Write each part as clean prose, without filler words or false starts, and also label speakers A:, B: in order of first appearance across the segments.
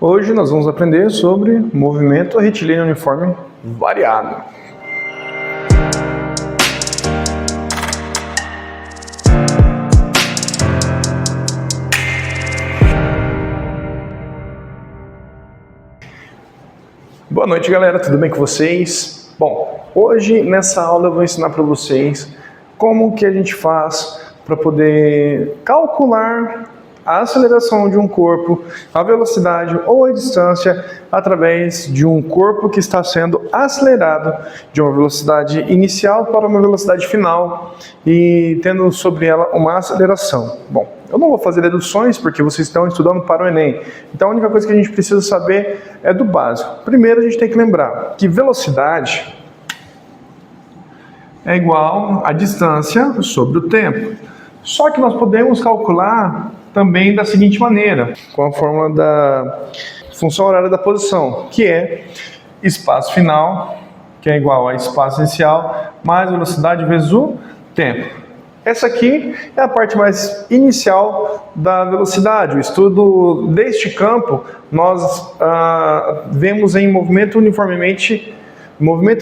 A: Hoje nós vamos aprender sobre movimento retilíneo uniforme variado. Boa noite, galera, tudo bem com vocês? Bom, hoje nessa aula eu vou ensinar para vocês como que a gente faz para poder calcular a aceleração de um corpo, a velocidade ou a distância através de um corpo que está sendo acelerado de uma velocidade inicial para uma velocidade final e tendo sobre ela uma aceleração. Bom, eu não vou fazer deduções porque vocês estão estudando para o Enem, então a única coisa que a gente precisa saber é do básico. Primeiro a gente tem que lembrar que velocidade é igual a distância sobre o tempo. Só que nós podemos calcular também da seguinte maneira, com a fórmula da função horária da posição, que é espaço final, que é igual a espaço inicial, mais velocidade vezes o tempo. Essa aqui é a parte mais inicial da velocidade. O estudo deste campo, nós vemos em movimento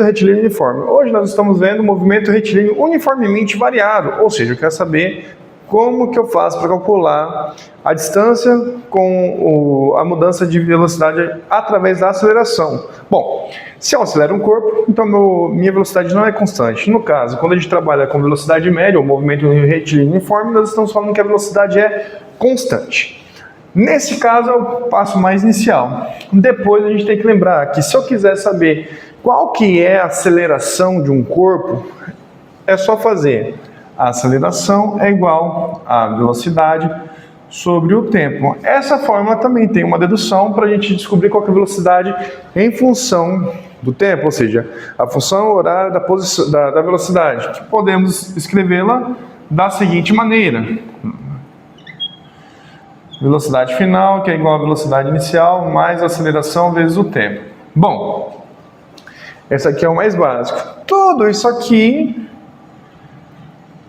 A: retilíneo uniforme. Hoje nós estamos vendo movimento retilíneo uniformemente variado, ou seja, eu quero saber como que eu faço para calcular a distância com a mudança de velocidade através da aceleração. Bom, se eu acelero um corpo, então minha velocidade não é constante. No caso, quando a gente trabalha com velocidade média, ou movimento retilíneo uniforme, nós estamos falando que a velocidade é constante. Nesse caso é o passo mais inicial. Depois a gente tem que lembrar que se eu quiser saber qual que é a aceleração de um corpo, é só fazer a aceleração é igual à velocidade sobre o tempo. Essa fórmula também tem uma dedução para a gente descobrir qual que é a velocidade em função do tempo, ou seja, a função horária da velocidade, que podemos escrevê-la da seguinte maneira. Velocidade final, que é igual à velocidade inicial, mais a aceleração vezes o tempo. Bom, esse aqui é o mais básico. Tudo isso aqui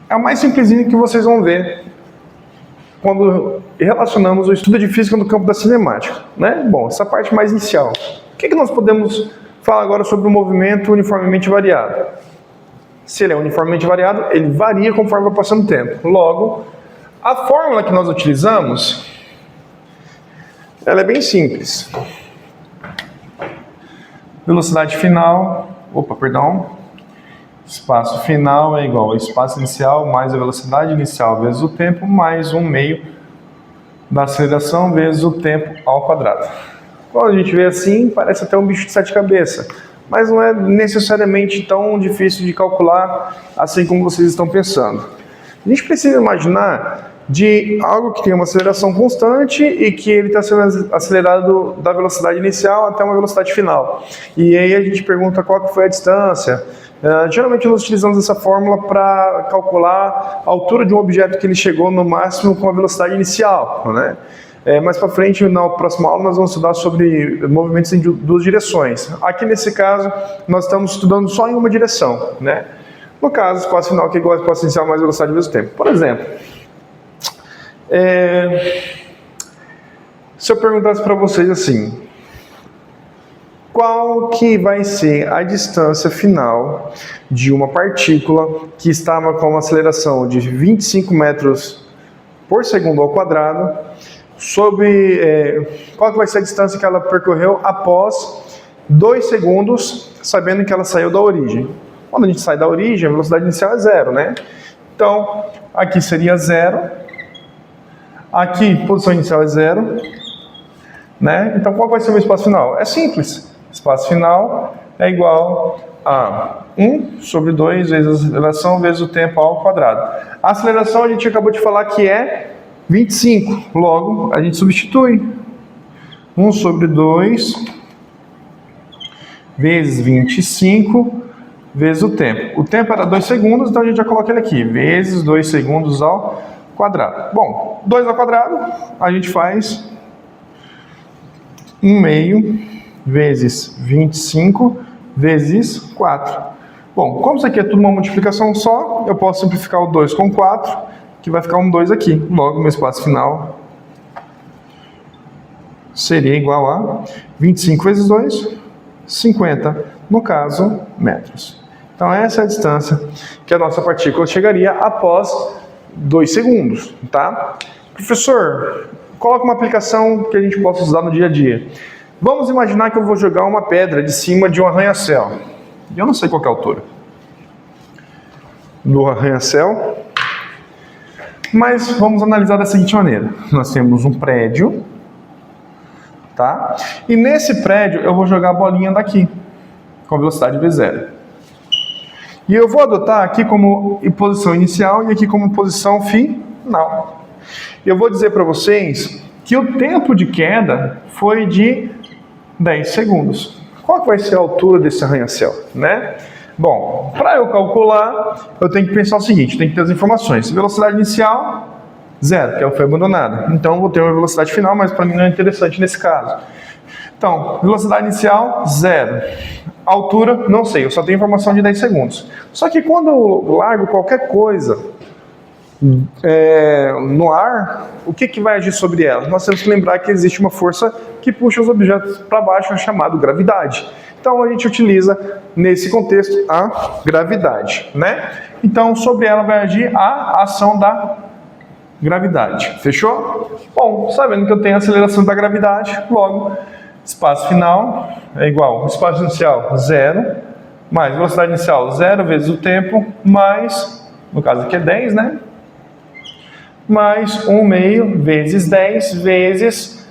A: é o mais simplesinho que vocês vão ver quando relacionamos o estudo de física no campo da cinemática, né? Bom, essa parte mais inicial. O que nós podemos falar agora sobre o movimento uniformemente variado? Se ele é uniformemente variado, ele varia conforme vai passando o tempo. Logo, a fórmula que nós utilizamos, ela é bem simples. Velocidade final, espaço final é igual ao espaço inicial mais a velocidade inicial vezes o tempo mais 1/2 da aceleração vezes o tempo ao quadrado. Quando a gente vê assim, parece até um bicho de 7 cabeças, mas não é necessariamente tão difícil de calcular assim como vocês estão pensando. A gente precisa imaginar de algo que tem uma aceleração constante e que ele está sendo acelerado da velocidade inicial até uma velocidade final. E aí a gente pergunta qual que foi a distância. Geralmente nós utilizamos essa fórmula para calcular a altura de um objeto que ele chegou no máximo com a velocidade inicial, né? Mais para frente, na próxima aula, nós vamos estudar sobre movimentos em duas direções. Aqui nesse caso, nós estamos estudando só em uma direção, né? No caso, espaço final que é igual ao espaço inicial mais velocidade vezes o tempo. Por exemplo, se eu perguntasse para vocês assim, qual que vai ser a distância final de uma partícula que estava com uma aceleração de 25 metros por segundo ao quadrado, qual que vai ser a distância que ela percorreu após 2 segundos, sabendo que ela saiu da origem? Quando a gente sai da origem, a velocidade inicial é 0, né? Então, aqui seria 0. Aqui, posição inicial é 0, né? Então, qual vai ser o meu espaço final? É simples. Espaço final é igual a 1 sobre 2 vezes a aceleração vezes o tempo ao quadrado. A aceleração a gente acabou de falar que é 25. Logo, a gente substitui 1 sobre 2 vezes 25 vezes o tempo. O tempo era 2 segundos, então a gente já coloca ele aqui, vezes 2 segundos ao quadrado. Bom, 2 ao quadrado, a gente faz 1/2 vezes 25 vezes 4. Bom, como isso aqui é tudo uma multiplicação só, eu posso simplificar o 2 com 4, que vai ficar um 2 aqui. Logo, meu espaço final seria igual a 25 vezes 2, 50, no caso, metros. Então essa é a distância que a nossa partícula chegaria após 2 segundos, tá? Professor, coloca uma aplicação que a gente possa usar no dia a dia. Vamos imaginar que eu vou jogar uma pedra de cima de um arranha-céu. E eu não sei qual é a altura do arranha-céu, mas vamos analisar da seguinte maneira. Nós temos um prédio, tá? E nesse prédio eu vou jogar a bolinha daqui, com velocidade v0. E eu vou adotar aqui como posição inicial e aqui como posição final. E eu vou dizer para vocês que o tempo de queda foi de 10 segundos. Qual que vai ser a altura desse arranha-céu, né? Bom, para eu calcular, eu tenho que pensar o seguinte, tem que ter as informações. Velocidade inicial, 0, que ela foi abandonada. Então, eu vou ter uma velocidade final, mas para mim não é interessante nesse caso. Então, velocidade inicial, 0. Altura, não sei, eu só tenho informação de 10 segundos. Só que quando eu largo qualquer coisa no ar, o que vai agir sobre ela? Nós temos que lembrar que existe uma força que puxa os objetos para baixo, chamada gravidade. Então a gente utiliza nesse contexto a gravidade, né? Então sobre ela vai agir a ação da gravidade. Fechou? Bom, sabendo que eu tenho a aceleração da gravidade, logo espaço final é igual espaço inicial 0 mais velocidade inicial 0 vezes o tempo mais, no caso aqui é 10, né? Mais 1 meio vezes 10 vezes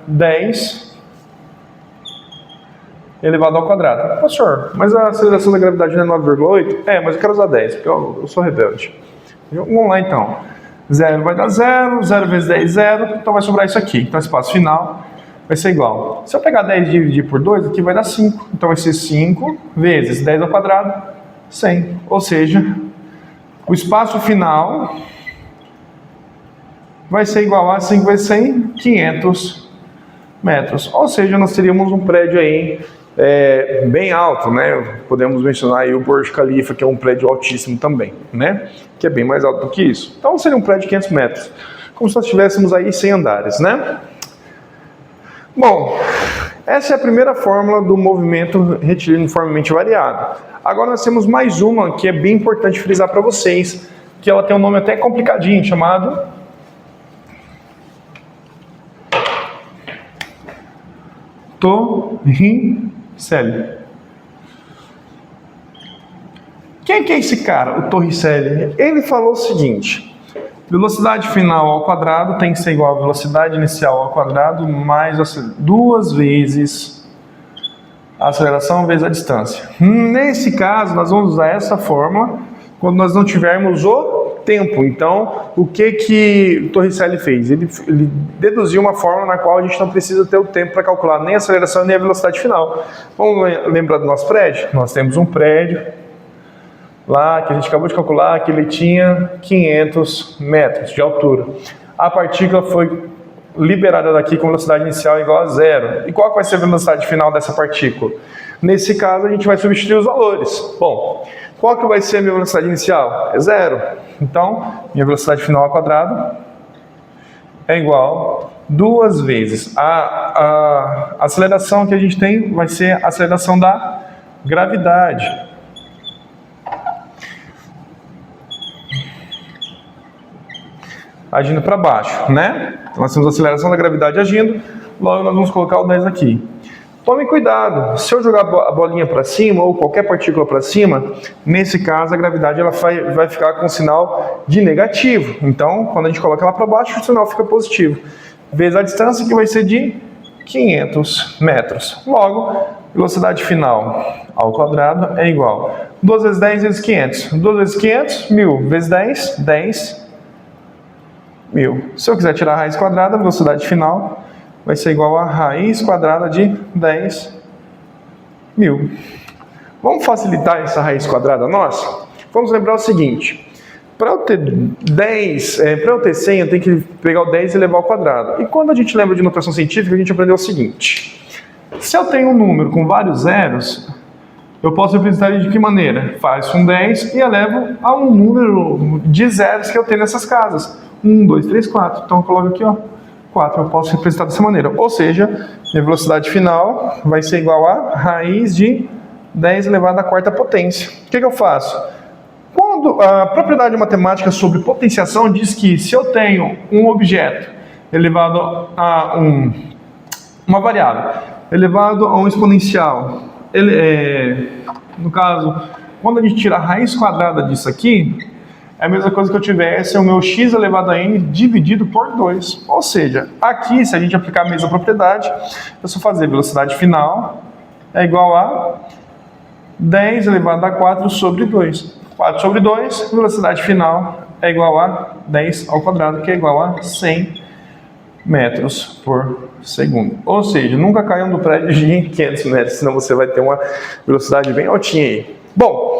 A: 10 elevado ao quadrado. Professor, mas a aceleração da gravidade não é 9,8? Mas eu quero usar 10, porque eu sou rebelde. Vamos lá então. 0 vai dar 0, 0 vezes 10, 0, então vai sobrar isso aqui. Então espaço final vai ser igual. Se eu pegar 10 e dividir por 2, aqui vai dar 5. Então vai ser 5 vezes 10 ao quadrado, 100. Ou seja, o espaço final vai ser igual a 5 vezes 100, 500 metros. Ou seja, nós teríamos um prédio aí bem alto, né? Podemos mencionar aí o Burj Khalifa, que é um prédio altíssimo também, né? Que é bem mais alto do que isso. Então seria um prédio de 500 metros. Como se nós tivéssemos aí 100 andares, né? Bom, essa é a primeira fórmula do movimento retilíneo uniformemente variado. Agora nós temos mais uma que é bem importante frisar para vocês, que ela tem um nome até complicadinho, chamado Torricelli. Quem é esse cara, o Torricelli? Ele falou o seguinte: velocidade final ao quadrado tem que ser igual a velocidade inicial ao quadrado mais 2 vezes a aceleração vezes a distância. Nesse caso, nós vamos usar essa fórmula quando nós não tivermos o tempo. Então, o que o Torricelli fez? Ele deduziu uma fórmula na qual a gente não precisa ter o tempo para calcular nem a aceleração nem a velocidade final. Vamos lembrar do nosso prédio? Nós temos um prédio lá que a gente acabou de calcular que ele tinha 500 metros de altura. A partícula foi liberada daqui com velocidade inicial igual a 0. E qual vai ser a velocidade final dessa partícula? Nesse caso, a gente vai substituir os valores. Bom, qual que vai ser a minha velocidade inicial? É 0. Então, minha velocidade final ao quadrado é igual 2 vezes. A aceleração que a gente tem vai ser a aceleração da gravidade. Agindo para baixo, né? Então, nós temos a aceleração da gravidade agindo, logo nós vamos colocar o 10 aqui. Tome cuidado, se eu jogar a bolinha para cima ou qualquer partícula para cima, nesse caso a gravidade ela vai ficar com sinal de negativo. Então, quando a gente coloca ela para baixo, o sinal fica positivo. Vezes a distância, que vai ser de 500 metros. Logo, velocidade final ao quadrado é igual a 2 vezes 10 vezes 500. 2 vezes 500, 1000 vezes 10, 10 mil. Se eu quiser tirar a raiz quadrada, a velocidade final vai ser igual a raiz quadrada de 10 mil. Vamos facilitar essa raiz quadrada nossa? Vamos lembrar o seguinte: para eu ter 10, para eu ter 100, eu tenho que pegar o 10 e levar ao quadrado. E quando a gente lembra de notação científica, a gente aprendeu o seguinte: se eu tenho um número com vários zeros, eu posso representar ele de que maneira? Faço um 10 e elevo a um número de zeros que eu tenho nessas casas. 1, 2, 3, 4. Então eu coloco aqui, ó, 4. Eu posso representar dessa maneira. Ou seja, minha velocidade final vai ser igual a raiz de 10 elevado à quarta potência. O que eu faço? Quando a propriedade matemática sobre potenciação diz que se eu tenho um objeto elevado a uma variável, elevado a um exponencial, no caso, quando a gente tira a raiz quadrada disso aqui, é a mesma coisa que eu tivesse o meu x elevado a n dividido por 2. Ou seja, aqui, se a gente aplicar a mesma propriedade, eu só fazer velocidade final é igual a 10 elevado a 4 sobre 2. 4 sobre 2, velocidade final é igual a 10 ao quadrado, que é igual a 100 metros por segundo. Ou seja, nunca caiam do prédio de 500 metros, senão você vai ter uma velocidade bem altinha aí. Bom,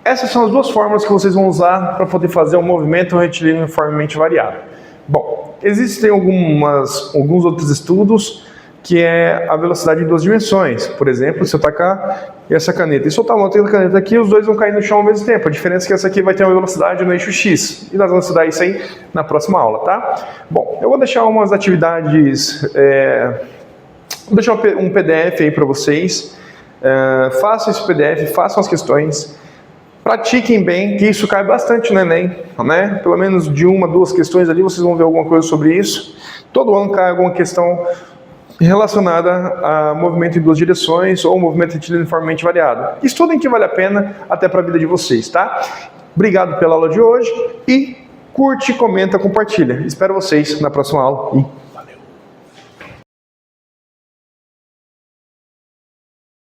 A: essas são as duas fórmulas que vocês vão usar para poder fazer um movimento retilíneo uniformemente variado. Bom, existem alguns outros estudos que é a velocidade em duas dimensões. Por exemplo, se eu tacar essa caneta e soltar uma outra caneta aqui, os dois vão cair no chão ao mesmo tempo. A diferença é que essa aqui vai ter uma velocidade no eixo X. E nós vamos estudar isso aí na próxima aula, tá? Bom, eu vou deixar umas atividades, vou deixar um PDF aí para vocês. Façam esse PDF, façam as questões. Pratiquem bem, que isso cai bastante no Enem, né? Pelo menos de 1 a 2 questões ali, vocês vão ver alguma coisa sobre isso. Todo ano cai alguma questão relacionada a movimento em duas direções ou movimento retilíneo uniformemente variado. Estudem que vale a pena até para a vida de vocês, tá? Obrigado pela aula de hoje e curte, comenta, compartilha. Espero vocês na próxima aula e